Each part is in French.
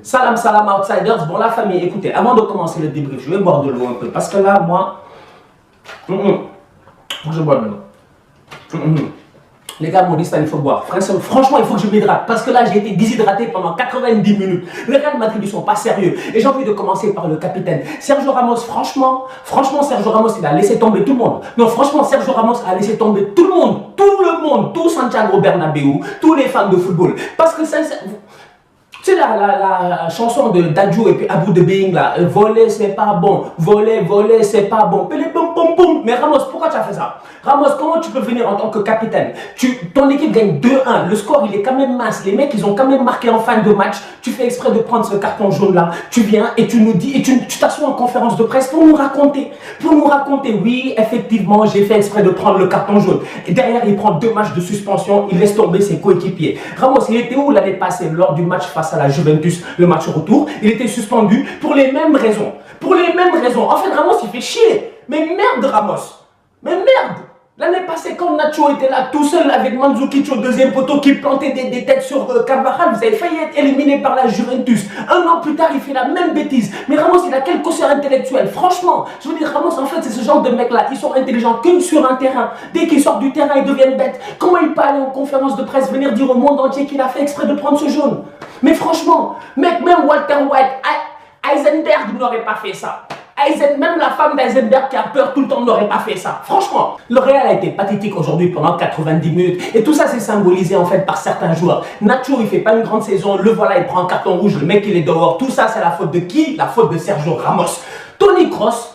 Salam, salam, outsiders. Bon, la famille, écoutez, avant de commencer le débrief, je vais boire de l'eau un peu. Parce que là, moi, faut que je bois de l'eau. Les gars m'ont dit ça, il faut boire. Franchement, il faut que je m'hydrate. Parce que là, j'ai été déshydraté pendant 90 minutes. Le Real Madrid, ils sont pas sérieux. Et j'ai envie de commencer par le capitaine. Sergio Ramos, franchement, Sergio Ramos, il a laissé tomber tout le monde. Non, franchement, Sergio Ramos a laissé tomber tout le monde. Tout le monde. Tout Santiago Bernabéu. Tous les fans de football. Parce que ça... Tu sais la chanson de Dadju et puis Abou de Bing là, voler c'est pas bon, voler c'est pas bon, mais Ramos, pourquoi tu as fait ça? Ramos, comment tu peux venir en tant que capitaine? Ton équipe gagne 2-1, le score il est quand même mince, les mecs ils ont quand même marqué en fin de match, tu fais exprès de prendre ce carton jaune là, tu viens et tu nous dis, et tu t'assois en conférence de presse pour nous raconter, oui effectivement j'ai fait exprès de prendre le carton jaune, et derrière il prend 2 matchs de suspension, il laisse tomber ses coéquipiers. Ramos, il était où l'année passée lors du match face à la Juventus, le match retour? Il était suspendu pour les mêmes raisons. En fait, Ramos, il fait chier. Mais merde, Ramos. Mais merde. L'année passée, quand Nacho était là tout seul avec Mandzukic au deuxième poteau qui plantait des têtes sur Carvajal, vous avez failli être éliminé par la Juventus. 1 an plus tard, il fait la même bêtise. Mais Ramos, il a quel quotient intellectuel? Franchement, je veux dire, Ramos, en fait, c'est ce genre de mec-là. Ils sont intelligents que sur un terrain. Dès qu'ils sortent du terrain, ils deviennent bêtes. Comment il peut aller en conférence de presse, venir dire au monde entier qu'il a fait exprès de prendre ce jaune? Mais franchement, mec, même Walter White, Heisenberg n'aurait pas fait ça. Même la femme d'Eisenberg qui a peur tout le temps n'aurait pas fait ça. Franchement, le Real a été pathétique aujourd'hui pendant 90 minutes. Et tout ça, c'est symbolisé en fait par certains joueurs. Nacho, il fait pas une grande saison. Le voilà, il prend un carton rouge. Le mec, il est dehors. Tout ça, c'est la faute de qui? La faute de Sergio Ramos. Toni Kroos.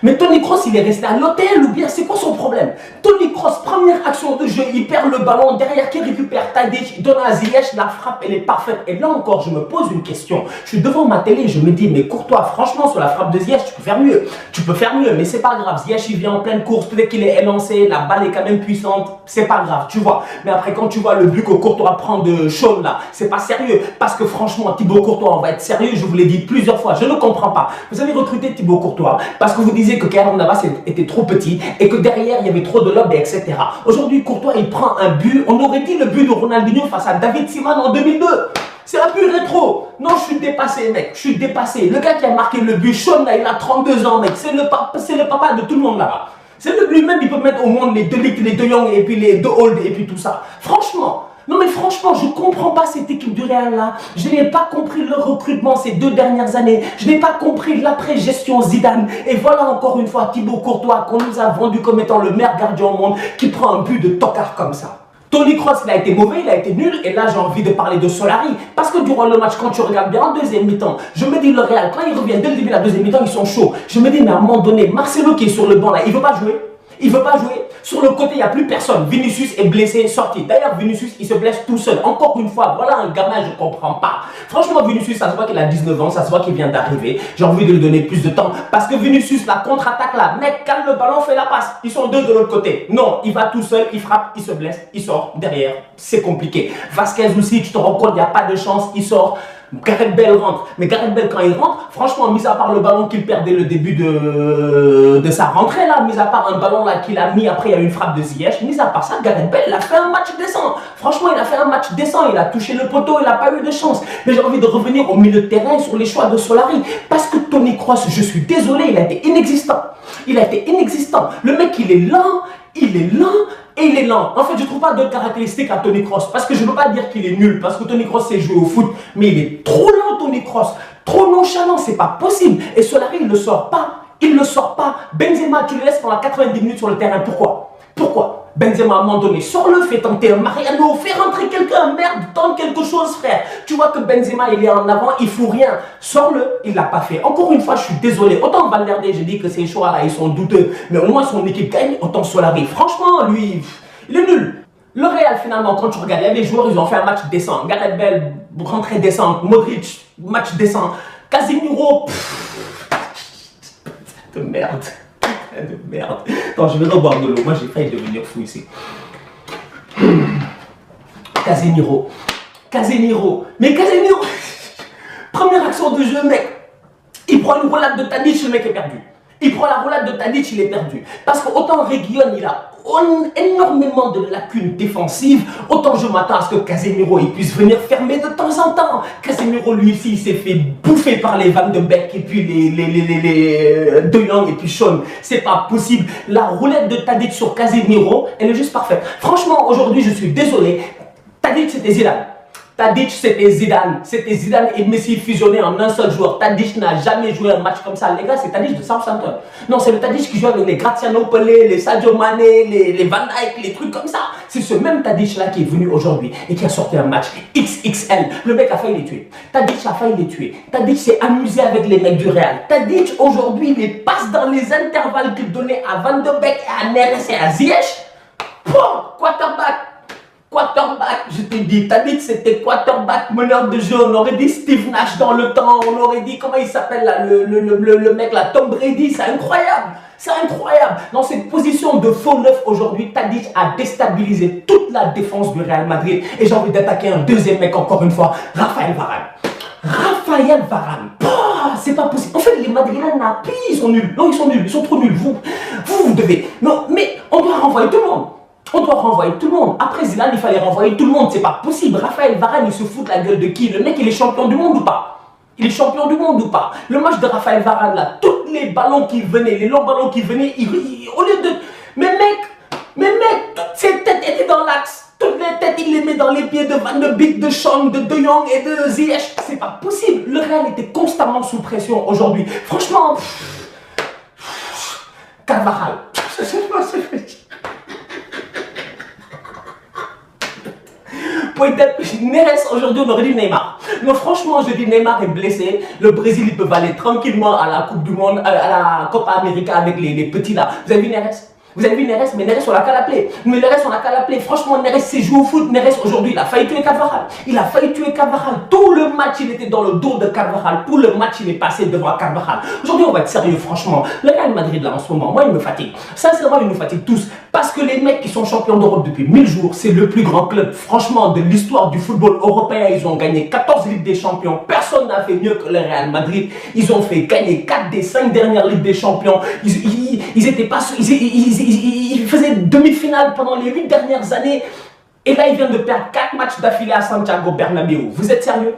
Mais Toni Kroos, il est resté à l'hôtel ou bien c'est quoi son problème? Toni Kroos, première action de jeu, il perd le ballon, derrière qui récupère Tadic, il donne à Ziyech, la frappe, elle est parfaite. Et là encore, je me pose une question. Je suis devant ma télé, je me dis, mais Courtois, franchement, sur la frappe de Ziyech, tu peux faire mieux. Mais c'est pas grave. Ziyech, il vient en pleine course, peut-être qu'il est élancé, la balle est quand même puissante, c'est pas grave, tu vois. Mais après, quand tu vois le but que Courtois prend de Shaw là, c'est pas sérieux. Parce que franchement, Thibaut Courtois, on va être sérieux, je vous l'ai dit plusieurs fois, je ne comprends pas. Vous avez recruté Thibaut Courtois parce que vous disiez que Keylor Navas était trop petit et que derrière il y avait trop de lobes, etc. Aujourd'hui, Courtois il prend un but. On aurait dit le but de Ronaldinho face à David Seaman en 2002. C'est un but rétro. Non, je suis dépassé, mec. Je suis dépassé. Le gars qui a marqué le but, Sean, là, il a 32 ans, mec. C'est le papa de tout le monde là-bas. C'est lui-même, il peut mettre au monde les 2 Ligt, les 2 Young et puis les 2 Old et puis tout ça. Franchement. Non mais franchement, je ne comprends pas cette équipe du Real là. Je n'ai pas compris le recrutement ces 2 dernières années. Je n'ai pas compris l'après-gestion Zidane. Et voilà encore une fois Thibaut Courtois qu'on nous a vendu comme étant le meilleur gardien au monde qui prend un but de tocard comme ça. Toni Kroos, il a été mauvais, il a été nul. Et là, j'ai envie de parler de Solari. Parce que durant le match, quand tu regardes bien en deuxième mi-temps, je me dis le Real, quand il revient dès le début de la deuxième mi-temps, ils sont chauds. Je me dis, mais à un moment donné, Marcelo qui est sur le banc là, il ne veut pas jouer. Il ne veut pas jouer. Sur le côté, il n'y a plus personne. Vinicius est blessé, sorti. D'ailleurs, Vinicius, il se blesse tout seul. Encore une fois, voilà un gamin, je ne comprends pas. Franchement, Vinicius, ça se voit qu'il a 19 ans, ça se voit qu'il vient d'arriver. J'ai envie de lui donner plus de temps. Parce que Vinicius, la contre-attaque là, mec, calme le ballon, fait la passe. Ils sont 2 de l'autre côté. Non, il va tout seul, il frappe, il se blesse, il sort derrière. C'est compliqué. Vasquez aussi, tu te rends compte, il n'y a pas de chance, il sort. Gareth Bale rentre, mais Gareth Bale quand il rentre, franchement, mis à part le ballon qu'il perd dès le début de sa rentrée là, mis à part un ballon là qu'il a mis après il y a une frappe de Ziyech, mis à part ça, Gareth Bale il a fait un match décent. Franchement, il a fait un match décent, il a touché le poteau, il n'a pas eu de chance. Mais j'ai envie de revenir au milieu de terrain sur les choix de Solari, parce que Toni Kroos, je suis désolé, il a été inexistant. Le mec il est lent. Et il est lent. En fait, je ne trouve pas d'autres caractéristiques à Toni Kroos. Parce que je ne veux pas dire qu'il est nul. Parce que Toni Kroos sait jouer au foot. Mais il est trop lent, Toni Kroos. Trop nonchalant, c'est pas possible. Et Solari, il ne le sort pas. Benzema, tu le laisses pendant 90 minutes sur le terrain. Pourquoi Benzema, à un moment donné, sors-le, fais tenter un Mariano, fais rentrer quelqu'un, merde, tente quelque chose, frère. Tu vois que Benzema, il est en avant, il ne fout rien. Sors-le, il ne l'a pas fait. Encore une fois, je suis désolé. Autant Valverde, j'ai dit que ces choix-là, ils sont douteux. Mais au moins, son équipe gagne, autant Solari. Franchement, lui, il est nul. Le Real, finalement, quand tu regardes, il y a des joueurs, ils ont fait un match décent. Gareth Bale, rentrée décente. Modric, match décent. Casemiro, de merde. Attends, je vais reboire de l'eau. Moi, j'ai failli devenir fou ici. Casemiro. Mais Casemiro, première action de jeu, mec. Il prend une roulade de Tadic, le mec est perdu. Il prend la roulade de Tadic, il est perdu. Parce qu'autant Reguilón, il a énormément de lacunes défensives, autant je m'attends à ce que Casemiro il puisse venir fermer de temps en temps. Casemiro, lui aussi, il s'est fait bouffer par les Van de Beek et puis les De Jong et puis Sean. C'est pas possible. La roulette de Tadic sur Casemiro, elle est juste parfaite. Franchement, aujourd'hui, je suis désolé. Tadic, c'était Zidane. Tadic, c'était Zidane. C'était Zidane et Messi fusionnés en un seul joueur. Tadic n'a jamais joué un match comme ça. Les gars, c'est Tadic de Southampton. Non, c'est le Tadic qui joue avec les Graziano Pelé, les Sadio Mané, les Van Dijk, les trucs comme ça. C'est ce même Tadic-là qui est venu aujourd'hui et qui a sorti un match XXL. Le mec a failli les tuer. Tadic a failli les tuer. Tadic s'est amusé avec les mecs du Real. Tadic, aujourd'hui, les passe dans les intervalles qu'il donnait à Van de Beek, à Neres et à Ziyech. Quarterback, je t'ai dit, Tadic c'était quarterback, meneur de jeu, on aurait dit Steve Nash dans le temps, on aurait dit, comment il s'appelle là, le mec là, Tom Brady, c'est incroyable. C'est incroyable. Dans cette position de faux neuf aujourd'hui, Tadic a déstabilisé toute la défense du Real Madrid. Et j'ai envie d'attaquer un deuxième mec encore une fois, Raphaël Varane. Raphaël Varane, c'est pas possible. En fait, les Madrilènes, ils sont nuls. Non, ils sont nuls, ils sont trop nuls. Vous devez. Non, mais on doit renvoyer tout le monde. On doit renvoyer tout le monde. Après Zidane, il fallait renvoyer tout le monde. C'est pas possible. Raphaël Varane, il se fout de la gueule de qui? Le mec, il est champion du monde ou pas? Il est champion du monde ou pas? Le match de Raphaël Varane, là, tous les ballons qui venaient, les longs ballons qui venaient, au lieu de... Mais mec, toutes ces têtes étaient dans l'axe. Toutes les têtes, il les met dans les pieds de Van de Beek, de Sean, de De Jong et de Ziyech. C'est pas possible. Le Real était constamment sous pression aujourd'hui. Franchement, Carvajal. Neres, aujourd'hui, on aurait dit Neymar. Non, franchement, je dis Neymar est blessé. Le Brésil, il peut aller tranquillement à la Coupe du Monde, à la Copa América avec les petits là. Vous avez vu Neres? Vous avez vu Neres? Mais Neres, on l'a qu'à l'appeler. Mais Neres, on l'a qu'à l'appeler. Franchement, Neres s'est joué au foot. Neres, aujourd'hui, il a failli tuer Carvajal. Il a failli tuer Carvajal. Tout le match, il était dans le dos de Carvajal. Tout le match, il est passé devant Carvajal. Aujourd'hui, on va être sérieux, franchement. Le Real Madrid, là, en ce moment, moi, il me fatigue. Sincèrement, il nous fatigue tous. Parce que les mecs qui sont champions d'Europe depuis 1000 jours, c'est le plus grand club, franchement, de l'histoire du football européen. Ils ont gagné 14 Ligues des Champions. Personne n'a fait mieux que le Real Madrid. Ils ont fait gagner 4 des 5 dernières Ligues des Champions. Ils étaient pas... Ils faisaient demi-finale pendant les 8 dernières années. Et là, ils viennent de perdre 4 matchs d'affilée à Santiago Bernabéu. Vous êtes sérieux?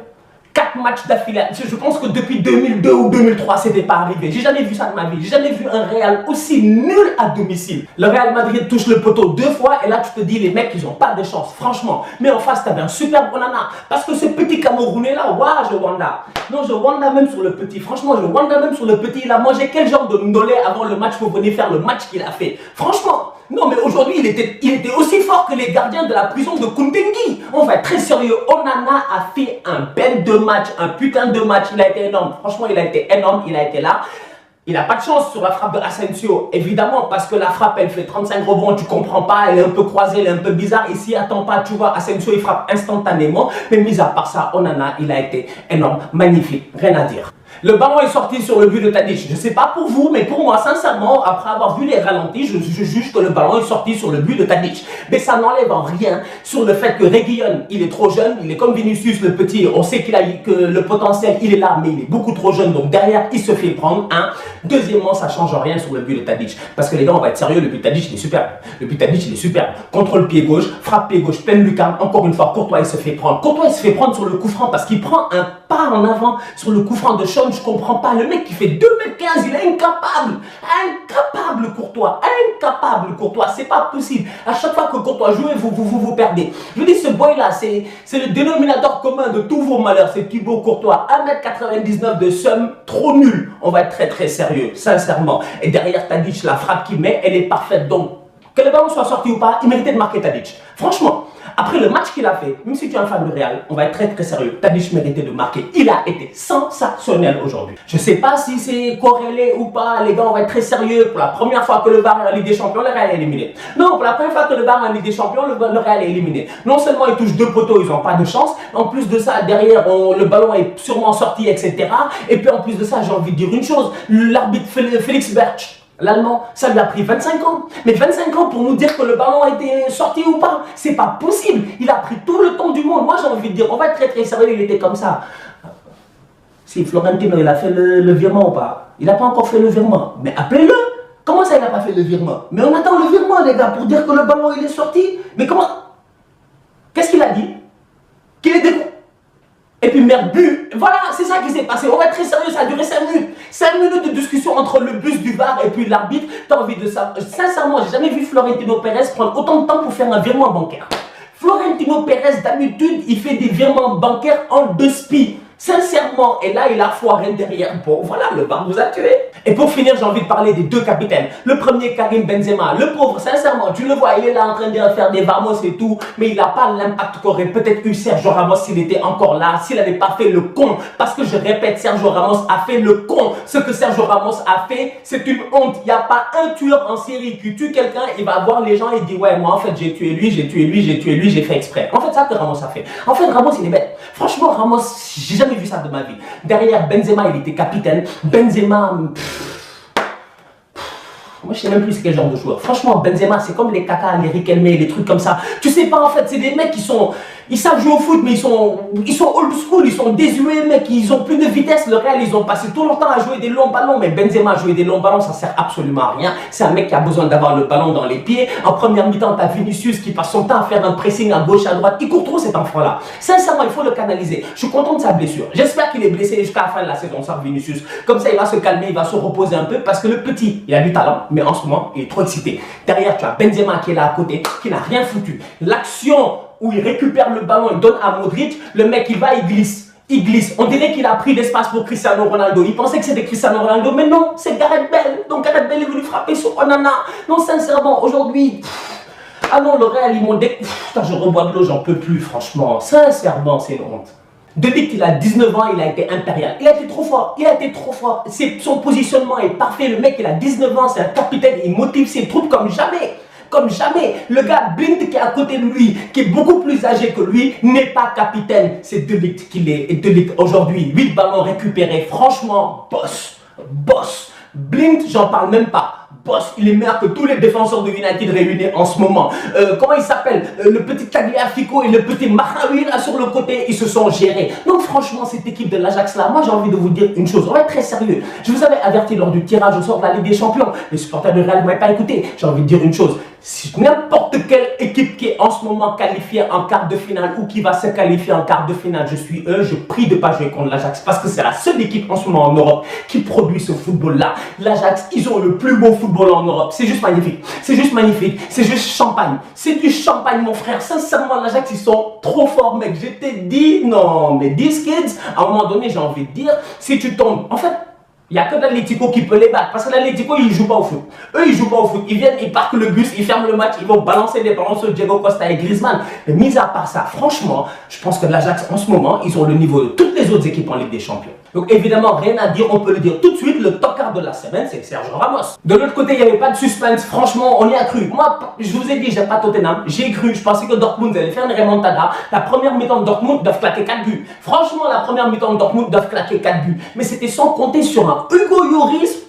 4 matchs d'affilée. Je pense que depuis 2002 ou 2003, c'était pas arrivé. J'ai jamais vu ça de ma vie. J'ai jamais vu un Real aussi nul à domicile. Le Real Madrid touche le poteau 2 fois et là, tu te dis, les mecs, ils ont pas de chance, franchement. Mais en face, t'avais un super Onana. Parce que ce petit Camerounais là, waouh, je wanda. Non, je wanda même sur le petit. Franchement, je wanda même sur le petit. Il a mangé quel genre de ndolé avant le match pour venir faire le match qu'il a fait? Franchement. Non, mais aujourd'hui, il était aussi fort que les gardiens de la prison de Kountengi. On va être très sérieux. Onana a fait un bel de match, un putain de match. Il a été énorme. Franchement, il a été énorme. Il a été là. Il n'a pas de chance sur la frappe de Asensio, évidemment, parce que la frappe, elle fait 35 rebonds, tu comprends pas, elle est un peu croisée, elle est un peu bizarre. Ici, attends pas, tu vois, Asensio, il frappe instantanément. Mais mis à part ça, Onana, il a été énorme, magnifique, rien à dire. Le ballon est sorti sur le but de Tadic. Je ne sais pas pour vous, mais pour moi, sincèrement, après avoir vu les ralentis, je juge que le ballon est sorti sur le but de Tadic. Mais ça n'enlève en rien sur le fait que Reguilón, il est trop jeune. Il est comme Vinicius, le petit. On sait qu'il a que le potentiel, il est là, mais il est beaucoup trop jeune. Donc derrière, il se fait prendre. Deuxièmement, ça ne change rien sur le but de Tadic. Parce que les gars, on va être sérieux, le but de Tadic, il est superbe. Le but de Tadic, il est superbe. Contrôle pied gauche, frappe pied gauche, pleine lucarne. Encore une fois, Courtois, il se fait prendre. Courtois, il se fait prendre sur le coup franc parce qu'il prend un pas en avant sur le coup franc de Sean. Je comprends pas. Le mec qui fait 2,15 m, il est incapable. Incapable, Courtois. Incapable, Courtois. C'est pas possible. À chaque fois que Courtois joue, vous perdez. Je vous dis, ce boy-là, c'est le dénominateur commun de tous vos malheurs. C'est Thibaut Courtois. 1,99 m de somme, trop nul. On va être très très sérieux, sincèrement. Et derrière Tadic, la frappe qu'il met, elle est parfaite. Donc, que le ballon soit sorti ou pas, il méritait de marquer Tadic. Franchement. Après le match qu'il a fait, même si tu es un fan de Real, on va être très très sérieux. Tadic méritait de marquer. Il a été sensationnel aujourd'hui. Je ne sais pas si c'est corrélé ou pas. Les gars, on va être très sérieux. Pour la première fois que le VAR est en Ligue des Champions, le Real est éliminé. Non, pour la première fois que le VAR est en Ligue des Champions, le Real est éliminé. Non seulement ils touchent 2 poteaux, ils n'ont pas de chance. En plus de ça, derrière, le ballon est sûrement sorti, etc. Et puis en plus de ça, j'ai envie de dire une chose. L'arbitre Félix Bertsch, l'Allemand, ça lui a pris 25 ans. Mais 25 ans pour nous dire que le ballon a été sorti ou pas. C'est pas possible. Il a pris tout le temps du monde. Moi, j'ai envie de dire, on va être très très sérieux, il était comme ça. Si Florentino, il a fait le virement ou pas? Il n'a pas encore fait le virement. Mais appelez-le. Comment ça, il n'a pas fait le virement? Mais on attend le virement, les gars, pour dire que le ballon, il est sorti. Mais comment? Qu'est-ce qu'il a dit? Qu'il est dégoûté. Et puis merde, but. Voilà, c'est ça qui s'est passé. On va être très sérieux, ça a duré 5 minutes. 5 minutes de discussion entre le bus du VAR et puis l'arbitre. T'as envie de ça. Sincèrement, j'ai jamais vu Florentino Pérez prendre autant de temps pour faire un virement bancaire. Florentino Pérez, d'habitude, il fait des virements bancaires en 2 spies. Sincèrement, et là il a foiré derrière. Bon, voilà, le VAR vous a tué. Et pour finir, j'ai envie de parler des 2 capitaines. Le premier, Karim Benzema. Le pauvre, sincèrement, tu le vois, il est là en train de faire des vamos et tout, mais il n'a pas l'impact qu'aurait peut-être eu Sergio Ramos s'il était encore là, s'il n'avait pas fait le con. Parce que je répète, Sergio Ramos a fait le con. Ce que Sergio Ramos a fait, c'est une honte. Il n'y a pas un tueur en série qui tue quelqu'un, il va voir les gens et dit ouais, moi en fait j'ai tué lui, j'ai tué lui, j'ai tué lui, j'ai fait exprès. En fait, ça que Ramos a fait. En fait, Ramos il est bête. Franchement, Ramos, j'ai jamais vu ça de ma vie. Derrière Benzema, il était capitaine. Benzema, moi je sais même plus quel genre de joueur. Franchement, Benzema, c'est comme les Kaka, les Riquelme, les trucs comme ça. Tu sais pas en fait, c'est des mecs qui sont... Ils savent jouer au foot, mais ils sont old school, ils sont désuets, mec, ils ont plus de vitesse. Le Real, ils ont passé tout leur temps à jouer des longs ballons, mais Benzema, jouer des longs ballons, ça sert absolument à rien. C'est un mec qui a besoin d'avoir le ballon dans les pieds. En première mi-temps, t'as Vinicius qui passe son temps à faire un pressing à gauche, à droite. Il court trop cet enfant-là. Sincèrement, il faut le canaliser. Je suis content de sa blessure. J'espère qu'il est blessé jusqu'à la fin de la saison, ça, Vinicius. Comme ça, il va se calmer, il va se reposer un peu, parce que le petit, il a du talent, mais en ce moment, il est trop excité. Derrière, tu as Benzema qui est là à côté, qui n'a rien foutu. L'action où il récupère le ballon, il donne à Modric, le mec il va, il glisse. Il glisse. On dirait qu'il a pris l'espace pour Cristiano Ronaldo. Il pensait que c'était Cristiano Ronaldo, mais non, c'est Gareth Bale. Donc Gareth Bale est venu frapper sur Onana. Non, sincèrement, aujourd'hui... Ah non, le Real, ils m'ont dit... Je rebois de l'eau, j'en peux plus, franchement. Sincèrement, c'est une honte. De Ligt, il a 19 ans, il a été impérial. Il a été trop fort, il a été trop fort. Son positionnement est parfait. Le mec, il a 19 ans, c'est un capitaine, il motive ses troupes comme jamais. Comme jamais. Le gars Blind qui est à côté de lui, qui est beaucoup plus âgé que lui, n'est pas capitaine. C'est De Ligt qui l'est. Et De Ligt aujourd'hui, 8 ballons récupérés. Franchement, boss. Boss. Blind, j'en parle même pas. Boss, il est meilleur que tous les défenseurs de United réunis en ce moment. Comment il s'appelle? Le petit Tagliafico et le petit Mahawi là sur le côté, ils se sont gérés. Donc franchement, cette équipe de l'Ajax là, moi j'ai envie de vous dire une chose. On va être très sérieux. Je vous avais averti lors du tirage au sort de la Ligue des Champions. Les supporters de Real ne m'avaient pas écouté. J'ai envie de dire une chose. Si n'importe quelle équipe qui est en ce moment qualifiée en quart de finale ou qui va se qualifier en quart de finale, je suis eux, je prie de ne pas jouer contre l'Ajax parce que c'est la seule équipe en ce moment en Europe qui produit ce football-là. L'Ajax, ils ont le plus beau football en Europe. C'est juste magnifique. C'est juste magnifique. C'est juste champagne. C'est du champagne, mon frère. Sincèrement, l'Ajax, ils sont trop forts, mec. Je t'ai dit, non, mais these kids, à un moment donné, j'ai envie de dire, si tu tombes, en fait, il n'y a que l'Atlético qui peut les battre. Parce que l'Atlético, ils ne jouent pas au foot. Eux, ils ne jouent pas au foot. Ils viennent, ils parquent le bus, ils ferment le match, ils vont balancer des ballons sur Diego Costa et Griezmann. Mais mis à part ça, franchement, je pense que l'Ajax, en ce moment, ils ont le niveau de toutes les autres équipes en Ligue des Champions. Donc évidemment, rien à dire, on peut le dire tout de suite, le tocard de la semaine, c'est Sergio Ramos. De l'autre côté, il n'y avait pas de suspense, franchement, on y a cru. Moi, je vous ai dit, j'aime pas Tottenham, j'ai cru, je pensais que Dortmund allait faire une remontada. La première mi-temps de Dortmund doivent claquer 4 buts. Franchement, la première mi-temps de Dortmund doivent claquer 4 buts. Mais c'était sans compter sur un Hugo Lloris.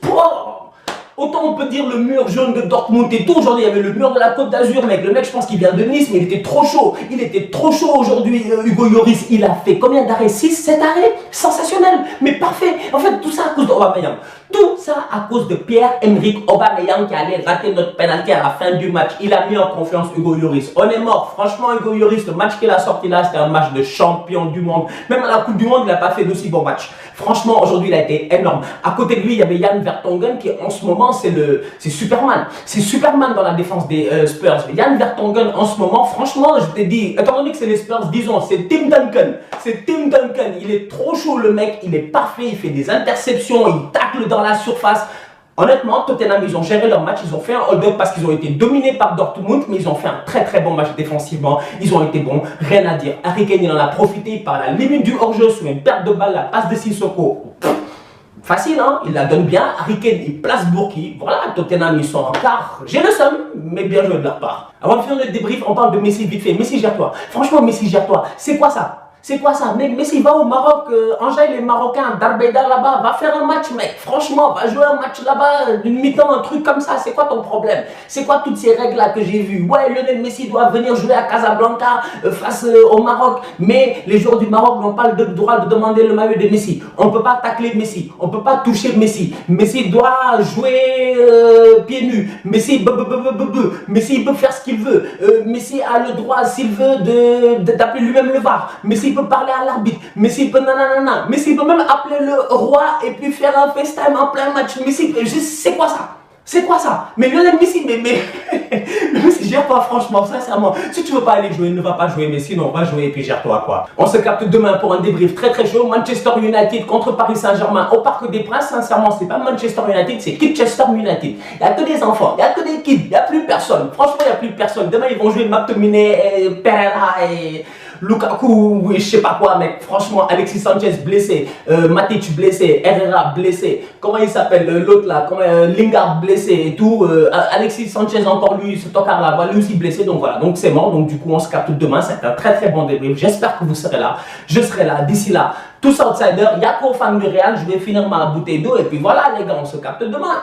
Autant on peut dire le mur jaune de Dortmund et tout. Aujourd'hui, il y avait le mur de la Côte d'Azur, mec. Le mec, je pense qu'il vient de Nice, mais il était trop chaud. Il était trop chaud aujourd'hui, Hugo Lloris. Il a fait combien d'arrêts? 6, 7 arrêts? Sensationnel, mais parfait. En fait, tout ça à cause d'Aubameyang. Tout ça à cause de Pierre-Emerick Aubameyang qui allait rater notre penalty à la fin du match. Il a mis en confiance Hugo Lloris. On est mort. Franchement, Hugo Lloris, le match qu'il a sorti là, c'était un match de champion du monde. Même à la Coupe du Monde, il n'a pas fait d'aussi bon match. Franchement, aujourd'hui, il a été énorme. À côté de lui, il y avait Jan Vertonghen qui, en ce moment, c'est Superman. C'est Superman dans la défense des Spurs. Jan Vertonghen, en ce moment, franchement, je t'ai dit, étant donné que c'est les Spurs, disons, c'est Tim Duncan. C'est Tim Duncan. Il est trop chaud, le mec. Il est parfait. Il fait des interceptions. Il tacle dans la surface. Honnêtement, Tottenham, ils ont géré leur match, ils ont fait un hold-up parce qu'ils ont été dominés par Dortmund, mais ils ont fait un très très bon match défensivement. Ils ont été bons, rien à dire. Harry Kane, il en a profité par la limite du hors-jeu sur une perte de balle, la passe de Sissoko. Facile, hein? Il la donne bien. Harry Kane, il place Bourki. Voilà, Tottenham, ils sont en quart. J'ai le seum, mais bien joué de leur part. Avant de finir le débrief, on parle de Messi vite fait. Messi, gère-toi. Franchement, Messi, gère-toi. C'est quoi ça? C'est quoi ça? Mec, Messi va au Maroc, enjaille les Marocains, Darbeda là-bas, va faire un match, mec. Franchement, va jouer un match là-bas, d'une mi-temps, un truc comme ça. C'est quoi ton problème? C'est quoi toutes ces règles-là que j'ai vues? Ouais, Lionel Messi doit venir jouer à Casablanca face au Maroc, mais les joueurs du Maroc n'ont pas le droit de demander le maillot de Messi. On ne peut pas tacler Messi, on ne peut pas toucher Messi. Messi doit jouer pieds nus. Messi, Messi peut faire ce qu'il veut. Messi a le droit, s'il veut, d'appeler lui-même le VAR. Messi peut parler à l'arbitre. Messi peut nanana. Messi peut même appeler le roi et puis faire un FaceTime en plein match. Messi, c'est quoi ça? C'est quoi ça? Mais Lionel Messi, mais Messi, gère-toi franchement, sincèrement. Si tu veux pas aller jouer, ne va pas jouer, mais sinon, va jouer et puis gère-toi quoi. On se capte demain pour un débrief très très chaud. Manchester United contre Paris Saint-Germain au Parc des Princes. Sincèrement, c'est pas Manchester United, c'est Kitchester United. Il n'y a que des enfants, il n'y a que des kids, il n'y a plus personne. Franchement, il n'y a plus personne. Demain, ils vont jouer McTominay, Pereira et Lukaku, oui, je sais pas quoi, mec. Franchement, Alexis Sanchez blessé, Matic blessé, Herrera blessé. Comment il s'appelle l'autre là? Lingard blessé et tout. Alexis Sanchez encore lui, ce tocard là, lui aussi blessé. Donc voilà, donc c'est mort. Donc du coup, on se capte demain. C'est un très très bon débrief. J'espère que vous serez là. Je serai là. D'ici là, tous outsiders. Il y a qu'aux fans du Real. Je vais finir ma bouteille d'eau et puis voilà les gars, on se capte demain.